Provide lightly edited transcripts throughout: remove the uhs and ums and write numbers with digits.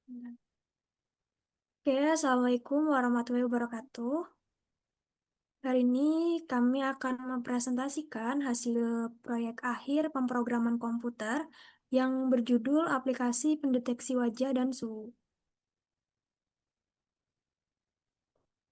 Oke, Assalamualaikum warahmatullahi wabarakatuh. Hari ini kami akan mempresentasikan hasil proyek akhir pemrograman komputer yang berjudul Aplikasi Pendeteksi Wajah dan Suhu.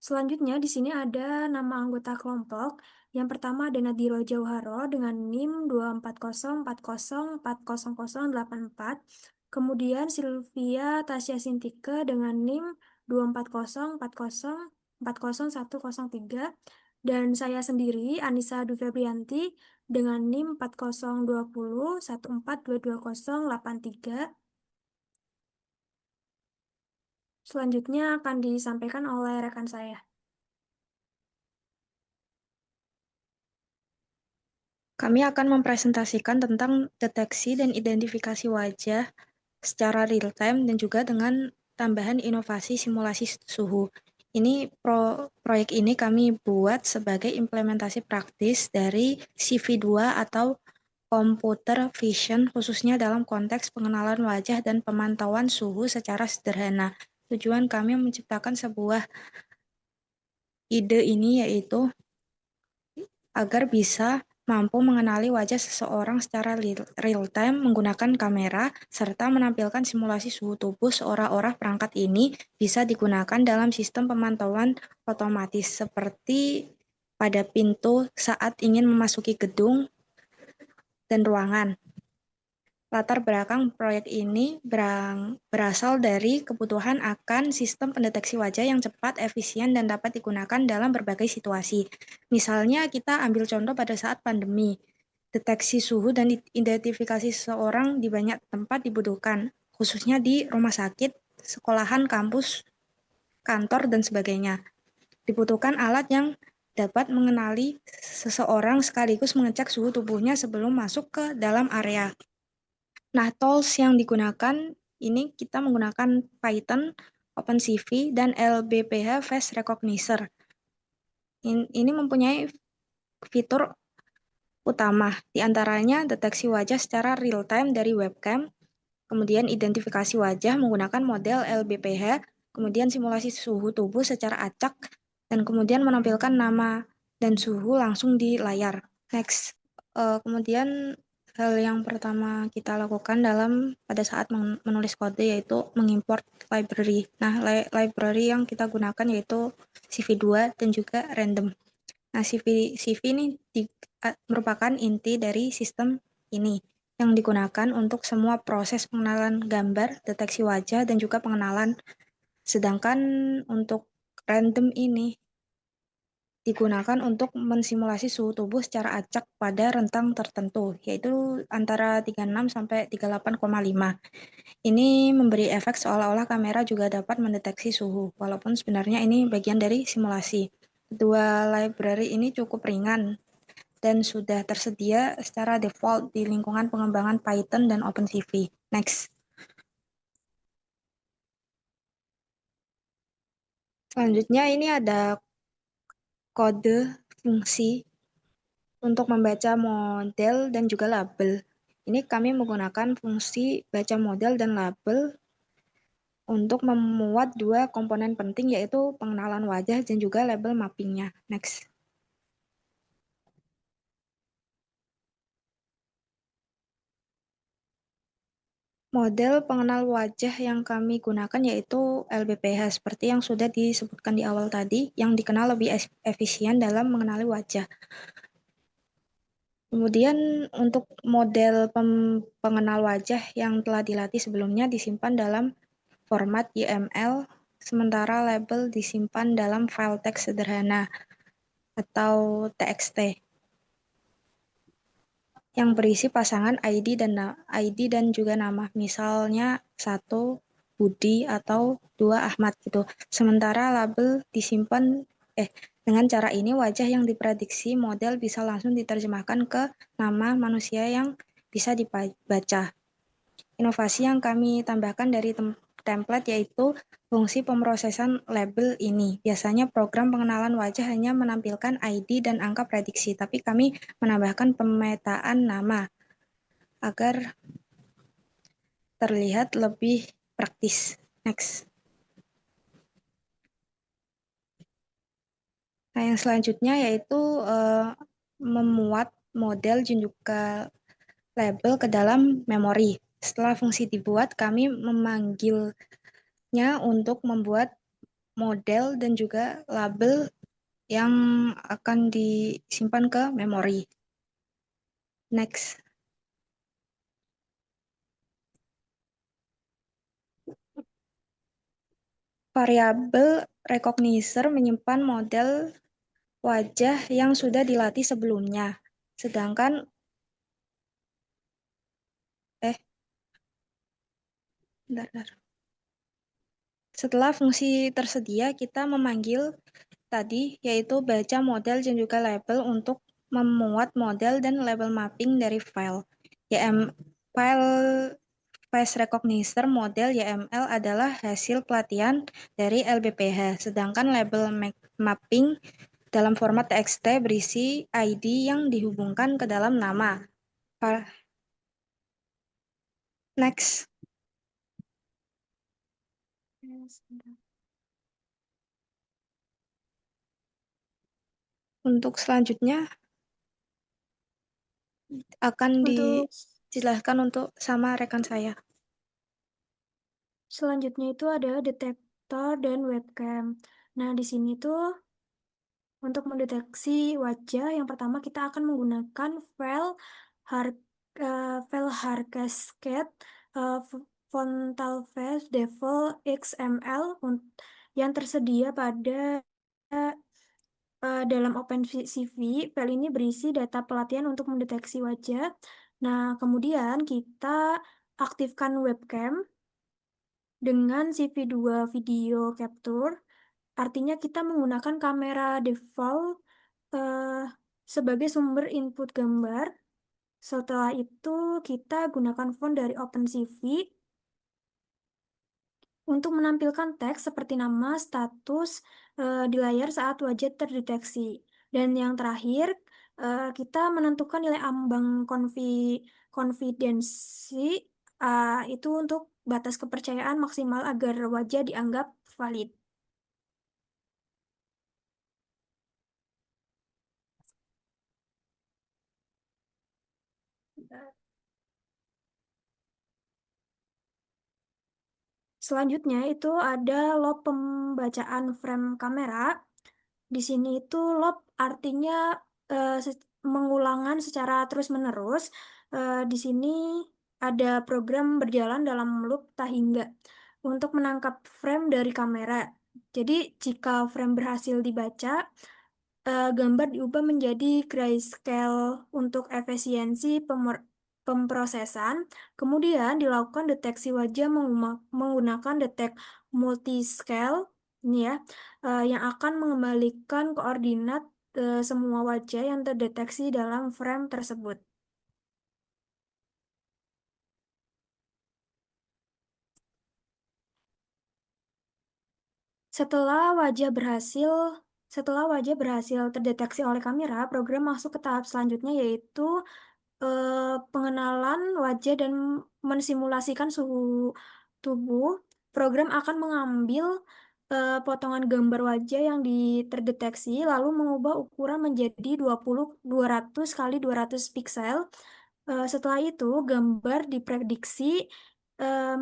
Selanjutnya di sini ada nama anggota kelompok. Yang pertama ada Nadiro Jauharo dengan NIM 24040408084. Kemudian Sylvia Tasya Sintike dengan NIM 2404040400103. Dan saya sendiri Anissa Dufebrianti dengan NIM 402014228083. Selanjutnya akan disampaikan oleh rekan saya. Kami akan mempresentasikan tentang deteksi dan identifikasi wajah secara real-time dan juga dengan tambahan inovasi simulasi suhu. Proyek ini kami buat sebagai implementasi praktis dari CV2 atau computer vision khususnya dalam konteks pengenalan wajah dan pemantauan suhu secara sederhana. Tujuan kami menciptakan sebuah ide ini yaitu agar bisa mampu mengenali wajah seseorang secara real-time menggunakan kamera, serta menampilkan simulasi suhu tubuh seorang-orang. Perangkat ini bisa digunakan dalam sistem pemantauan otomatis seperti pada pintu saat ingin memasuki gedung dan ruangan. Latar belakang proyek ini berasal dari kebutuhan akan sistem pendeteksi wajah yang cepat, efisien, dan dapat digunakan dalam berbagai situasi. Misalnya kita ambil contoh pada saat pandemi, deteksi suhu dan identifikasi seseorang di banyak tempat dibutuhkan, khususnya di rumah sakit, sekolahan, kampus, kantor, dan sebagainya. Dibutuhkan alat yang dapat mengenali seseorang sekaligus mengecek suhu tubuhnya sebelum masuk ke dalam area. Nah, tools yang digunakan ini kita menggunakan Python, OpenCV, dan LBPH Face Recognizer. Ini mempunyai fitur utama, diantaranya deteksi wajah secara real-time dari webcam, kemudian identifikasi wajah menggunakan model LBPH, kemudian simulasi suhu tubuh secara acak, dan kemudian menampilkan nama dan suhu langsung di layar. Next. Kemudian hal yang pertama kita lakukan pada saat menulis kode yaitu mengimport library. Nah, library yang kita gunakan yaitu CV2 dan juga random. Nah, CV ini merupakan inti dari sistem ini yang digunakan untuk semua proses pengenalan gambar, deteksi wajah, dan juga pengenalan. Sedangkan untuk random ini digunakan untuk mensimulasi suhu tubuh secara acak pada rentang tertentu, yaitu antara 36 sampai 38,5. Ini memberi efek seolah-olah kamera juga dapat mendeteksi suhu, walaupun sebenarnya ini bagian dari simulasi. Kedua library ini cukup ringan dan sudah tersedia secara default di lingkungan pengembangan Python dan OpenCV. Next. Selanjutnya ini ada kode fungsi untuk membaca model dan juga label. Ini kami menggunakan fungsi baca model dan label untuk memuat dua komponen penting yaitu pengenalan wajah dan juga label mappingnya. Next. Model pengenal wajah yang kami gunakan yaitu LBPH seperti yang sudah disebutkan di awal tadi, yang dikenal lebih efisien dalam mengenali wajah. Kemudian untuk model pengenal wajah yang telah dilatih sebelumnya disimpan dalam format YML, sementara label disimpan dalam file teks sederhana atau TXT yang berisi pasangan ID dan juga nama, misalnya 1 Budi atau 2 Ahmad gitu. Sementara label disimpan dengan cara ini wajah yang diprediksi model bisa langsung diterjemahkan ke nama manusia yang bisa dibaca. Inovasi yang kami tambahkan dari template yaitu fungsi pemrosesan label ini. Biasanya program pengenalan wajah hanya menampilkan ID dan angka prediksi, tapi kami menambahkan pemetaan nama agar terlihat lebih praktis. Next. Nah, yang selanjutnya yaitu memuat model dan juga label ke dalam memori. Setelah fungsi dibuat, kami memanggilnya untuk membuat model dan juga label yang akan disimpan ke memori. Next. Variabel recognizer menyimpan model wajah yang sudah dilatih sebelumnya. Sedangkan eh bentar, bentar. Setelah fungsi tersedia, kita memanggil tadi yaitu baca model dan juga label untuk memuat model dan label mapping dari file. File face recognizer model YML adalah hasil pelatihan dari LBPH, sedangkan label mapping dalam format TXT berisi ID yang dihubungkan ke dalam nama. Next. Untuk selanjutnya akan Untuk dijelaskan untuk sama rekan saya. selanjutnya itu ada detektor dan webcam. Nah, di sini tuh untuk mendeteksi wajah, yang pertama kita akan menggunakan har file Harcascade frontal face default XML yang tersedia pada dalam OpenCV. File ini berisi data pelatihan untuk mendeteksi wajah. Nah, kemudian kita aktifkan webcam dengan CV2 video capture. Artinya kita menggunakan kamera default eh, sebagai sumber input gambar. Setelah itu kita gunakan font dari OpenCV untuk menampilkan teks seperti nama, status di layar saat wajah terdeteksi. Dan yang terakhir, kita menentukan nilai ambang konfidensi itu untuk batas kepercayaan maksimal agar wajah dianggap valid. Selanjutnya itu ada lob pembacaan frame kamera. Di sini itu lob artinya mengulangan secara terus-menerus. Di sini ada program berjalan dalam loop tak hingga untuk menangkap frame dari kamera. Jadi jika frame berhasil dibaca, gambar diubah menjadi grayscale untuk efisiensi pemrosesan. Kemudian dilakukan deteksi wajah menggunakan detek multiscale ini ya, yang akan mengembalikan koordinat semua wajah yang terdeteksi dalam frame tersebut. Setelah wajah berhasil Setelah wajah berhasil terdeteksi oleh kamera, program masuk ke tahap selanjutnya yaitu pengenalan wajah dan mensimulasikan suhu tubuh. Program akan mengambil potongan gambar wajah yang terdeteksi lalu mengubah ukuran menjadi 200 kali 200 piksel. Setelah itu, gambar diprediksi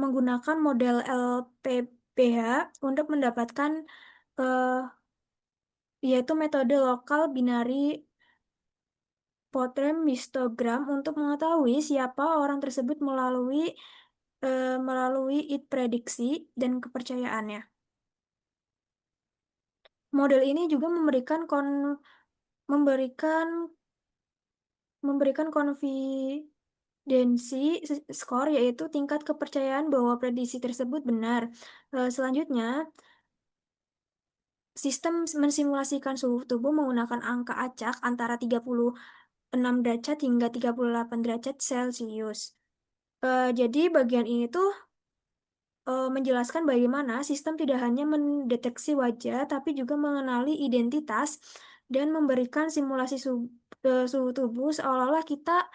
menggunakan model LPPH untuk mendapatkan eh, yaitu metode lokal binary potret histogram untuk mengetahui siapa orang tersebut melalui it prediksi dan kepercayaannya. Model ini juga memberikan memberikan score yaitu tingkat kepercayaan bahwa prediksi tersebut benar. Selanjutnya, sistem mensimulasikan suhu tubuh menggunakan angka acak antara 36 derajat hingga 38 derajat Celcius. Jadi bagian ini tuh menjelaskan bagaimana sistem tidak hanya mendeteksi wajah, tapi juga mengenali identitas dan memberikan simulasi suhu tubuh seolah-olah kita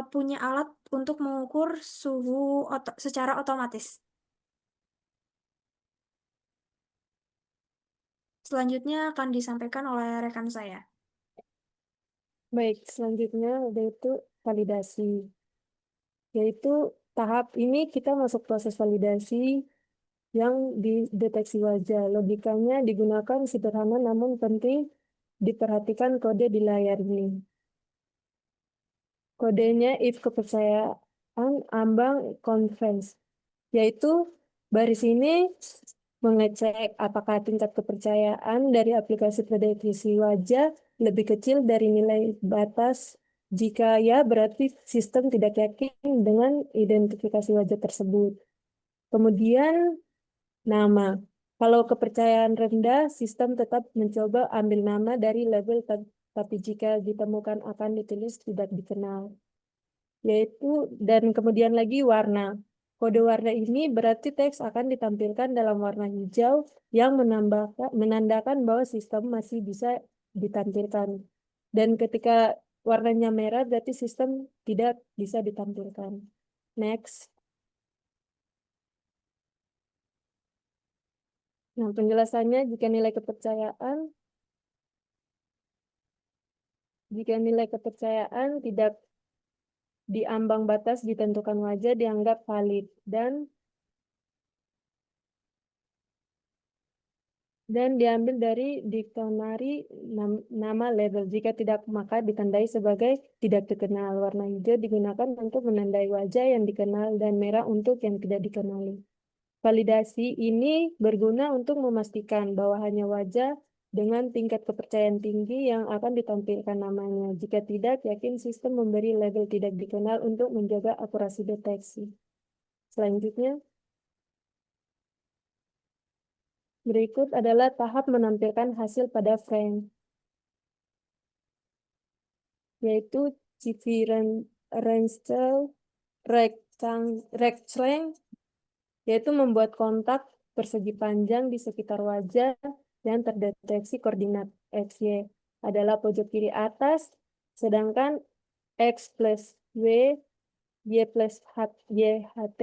punya alat untuk mengukur suhu secara otomatis. Selanjutnya akan disampaikan oleh rekan saya. Baik, selanjutnya yaitu validasi. Yaitu tahap ini kita masuk proses validasi yang dideteksi wajah. Logikanya digunakan sederhana namun penting diperhatikan kode di layar ini. Kodenya if kepercayaan ambang conference, yaitu baris ini mengecek apakah tingkat kepercayaan dari aplikasi deteksi wajah lebih kecil dari nilai batas. Jika ya, berarti sistem tidak yakin dengan identifikasi wajah tersebut. Kemudian nama. Kalau kepercayaan rendah, sistem tetap mencoba ambil nama dari label, tapi jika ditemukan akan ditulis tidak dikenal. Yaitu, dan kemudian lagi warna. Kode warna ini berarti teks akan ditampilkan dalam warna hijau yang menandakan bahwa sistem masih bisa ditampilkan. Dan ketika warnanya merah, berarti sistem tidak bisa ditampilkan. Next. Nah, penjelasannya jika nilai kepercayaan tidak di ambang batas ditentukan wajah dianggap valid dan diambil dari diktonari nama label. Jika tidak, maka ditandai sebagai tidak dikenal. Warna hijau digunakan untuk menandai wajah yang dikenal dan merah untuk yang tidak dikenali. Validasi ini berguna untuk memastikan bahwa hanya wajah dengan tingkat kepercayaan tinggi yang akan ditampilkan namanya. Jika tidak, yakin sistem memberi label tidak dikenal untuk menjaga akurasi deteksi. Selanjutnya, berikut adalah tahap menampilkan hasil pada frame, yaitu CV Rectangle, yaitu membuat kontak persegi panjang di sekitar wajah yang terdeteksi koordinat XY adalah pojok kiri atas, sedangkan X plus W, Y plus YHT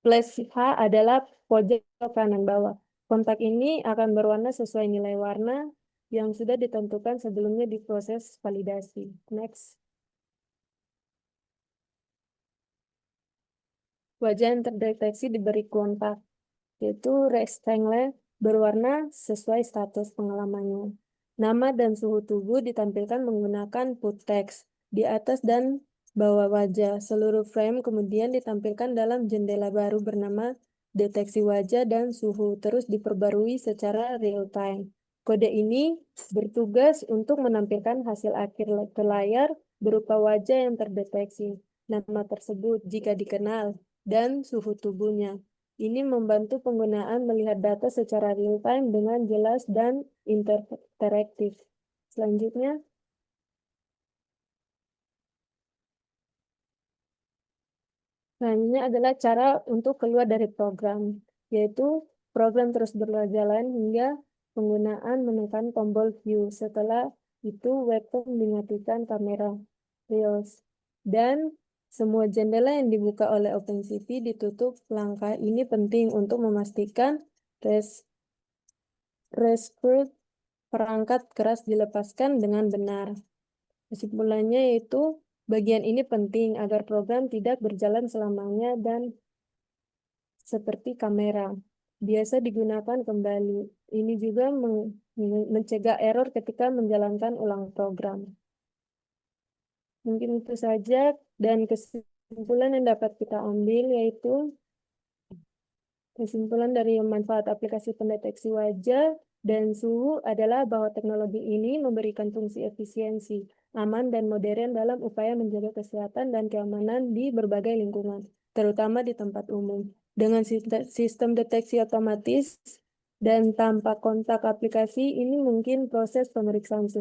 plus H adalah pojok kanan bawah. Kontak ini akan berwarna sesuai nilai warna yang sudah ditentukan sebelumnya di proses validasi. Next. Wajah yang terdeteksi diberi kontak, yaitu rectangle berwarna sesuai status pengalamannya. Nama dan suhu tubuh ditampilkan menggunakan put text di atas dan bawah wajah. Seluruh frame kemudian ditampilkan dalam jendela baru bernama deteksi wajah dan suhu, terus diperbarui secara real time. Kode ini bertugas untuk menampilkan hasil akhir ke layar berupa wajah yang terdeteksi, nama tersebut jika dikenal, dan suhu tubuhnya. Ini membantu penggunaan melihat data secara real-time dengan jelas dan interaktif. Selanjutnya, adalah cara untuk keluar dari program, yaitu program terus berjalan hingga penggunaan menekan tombol view. Setelah itu, webcam dimatikan kamera Reels. Dan semua jendela yang dibuka oleh OpenCV ditutup. Langkah ini penting untuk memastikan rescue perangkat keras dilepaskan dengan benar. Kesimpulannya yaitu bagian ini penting agar program tidak berjalan selamanya dan seperti kamera biasa digunakan kembali. Ini juga mencegah error ketika menjalankan ulang program. Mungkin itu saja, dan kesimpulan yang dapat kita ambil yaitu kesimpulan dari manfaat aplikasi pendeteksi wajah dan suhu adalah bahwa teknologi ini memberikan fungsi efisiensi, aman, dan modern dalam upaya menjaga kesehatan dan keamanan di berbagai lingkungan, terutama di tempat umum. Dengan sistem deteksi otomatis dan tanpa kontak aplikasi, ini mungkin proses pemeriksaan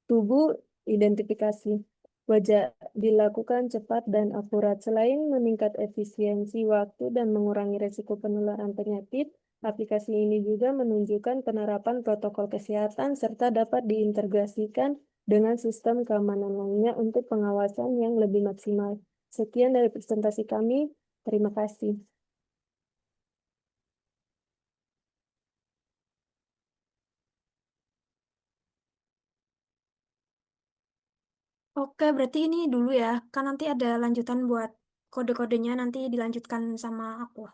tubuh identifikasi wajah dilakukan cepat dan akurat. Selain meningkat efisiensi waktu dan mengurangi resiko penularan penyakit, aplikasi ini juga menunjukkan penerapan protokol kesehatan serta dapat diintegrasikan dengan sistem keamanan lainnya untuk pengawasan yang lebih maksimal. Sekian dari presentasi kami. Terima kasih. Oke, berarti ini dulu ya. Kan nanti ada lanjutan buat kode-kodenya nanti dilanjutkan sama aku.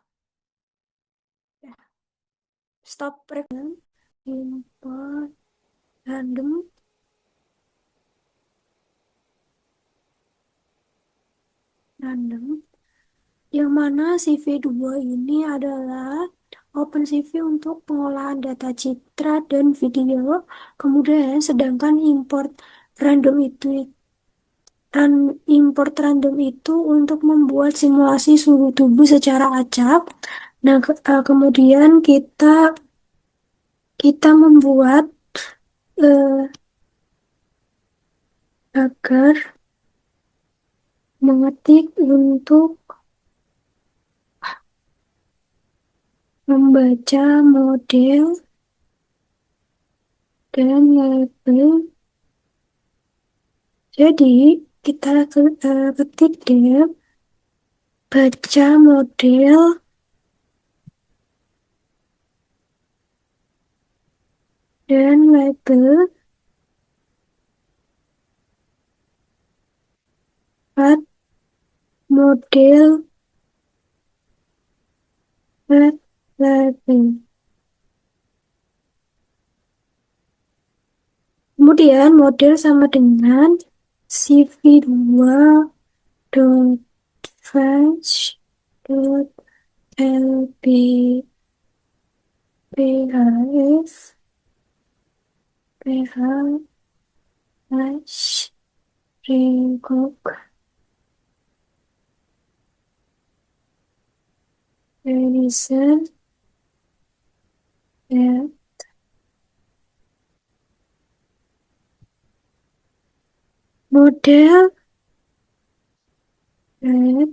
Ya. Stop recording. Import random random. Yang mana CV2 ini adalah OpenCV untuk pengolahan data citra dan video. Kemudian sedangkan import random itu untuk membuat simulasi suhu tubuh secara acak. Nah, kemudian kita membuat eh, agar mengetik untuk membaca model dan label. Jadi kita ketik deh baca model dan label at model at label. Kemudian model sama dengan CV2 dot fetch dot lb phf ph hash regog reason ya model at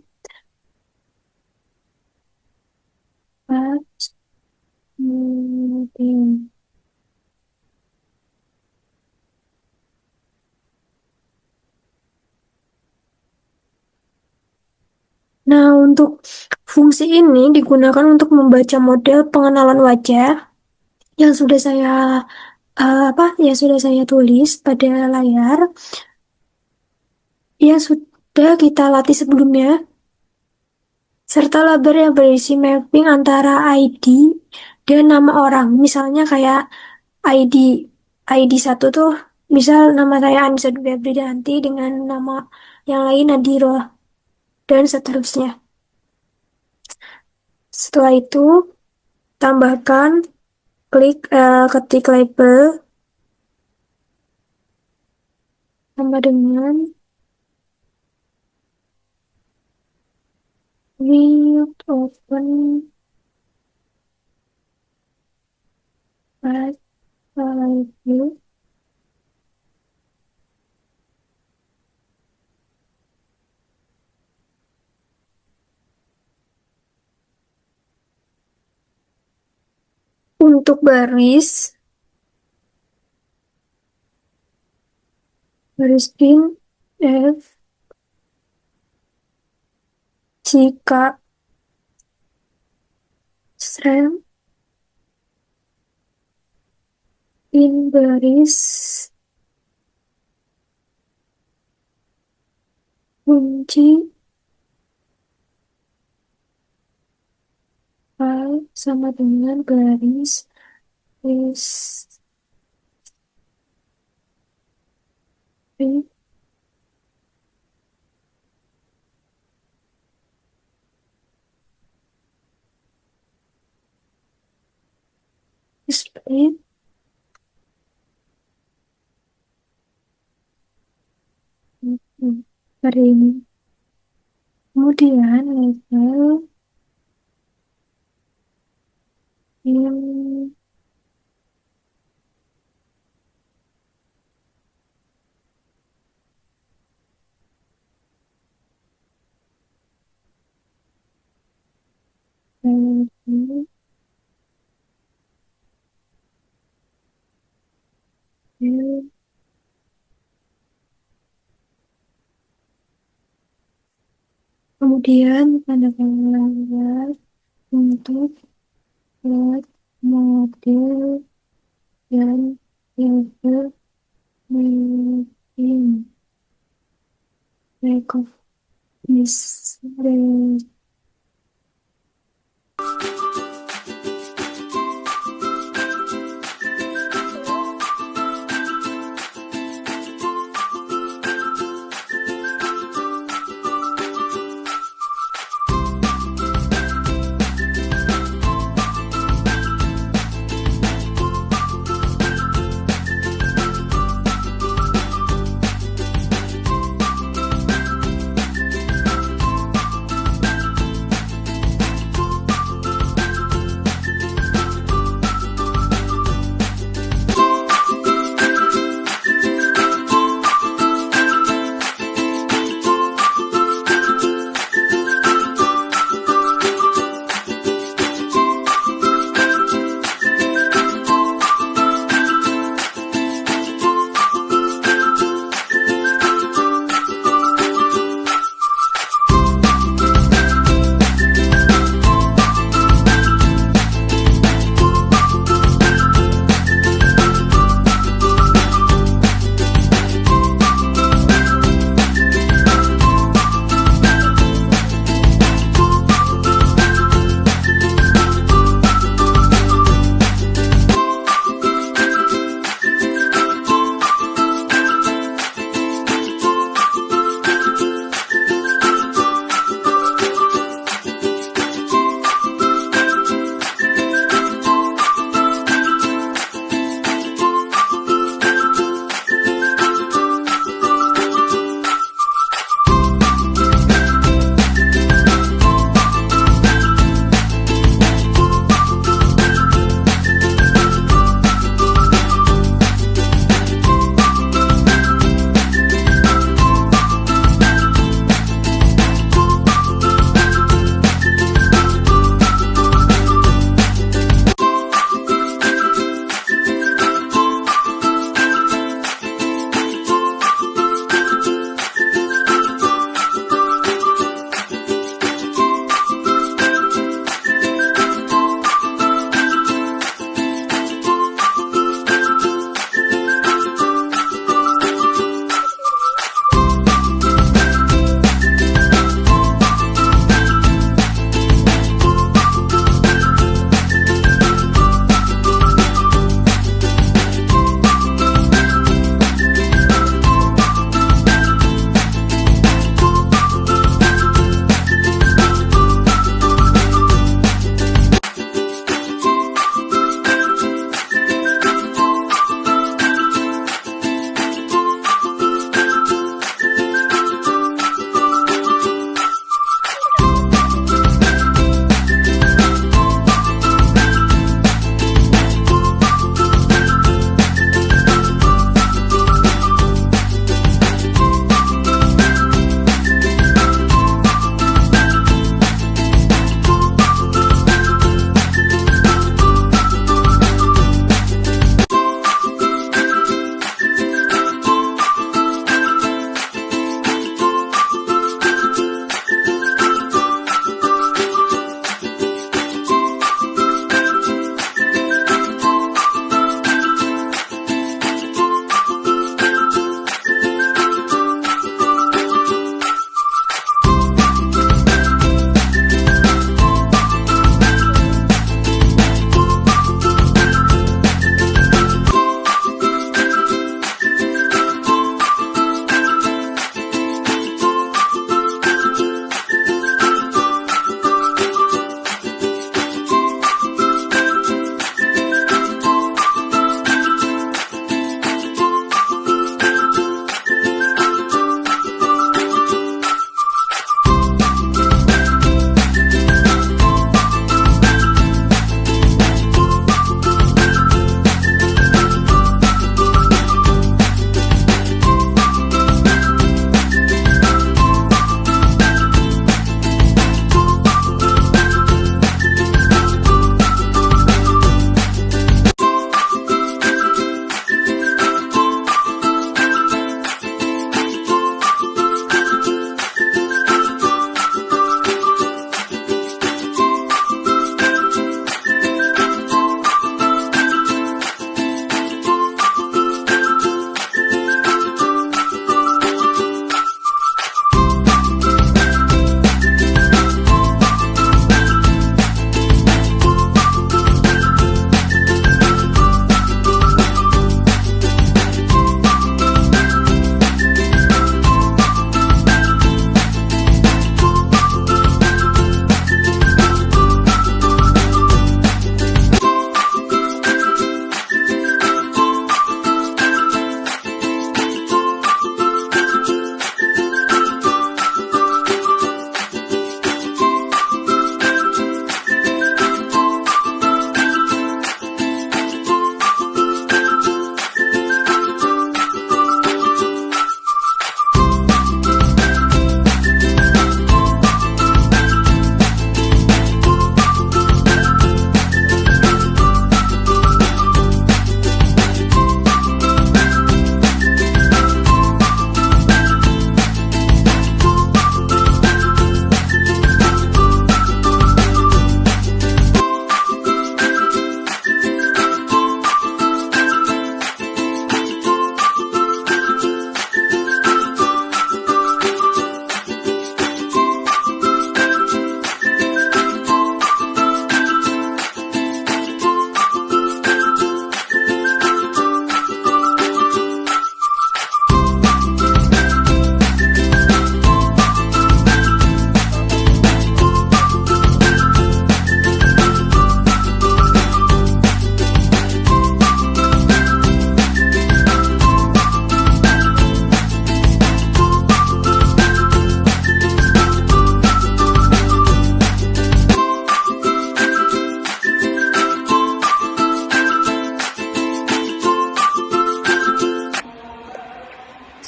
at model. Nah, untuk fungsi ini digunakan untuk membaca model pengenalan wajah yang sudah saya tulis pada layar, yang sudah kita latih sebelumnya, serta label yang berisi mapping antara ID dan nama orang. Misalnya kayak ID ID satu tuh, misal nama saya Anissa Febrianti dengan nama yang lain Nadiro dan seterusnya. Setelah itu tambahkan ketik label sama dengan read open at label. Untuk baris in F jika strength in baris kunci file sama dengan baris display display hari ini. Kemudian label yang label yang kemudian tanda kalimat untuk buat model dan label mapping. Recognition.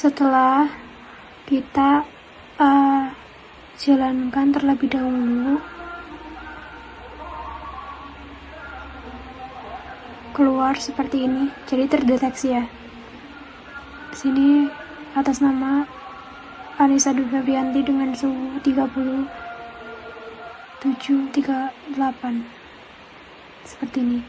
Setelah kita jalankan terlebih dahulu, keluar seperti ini, jadi terdeteksi ya. Di sini atas nama Anissa Dwi Febrianti dengan suhu 37,38 seperti ini.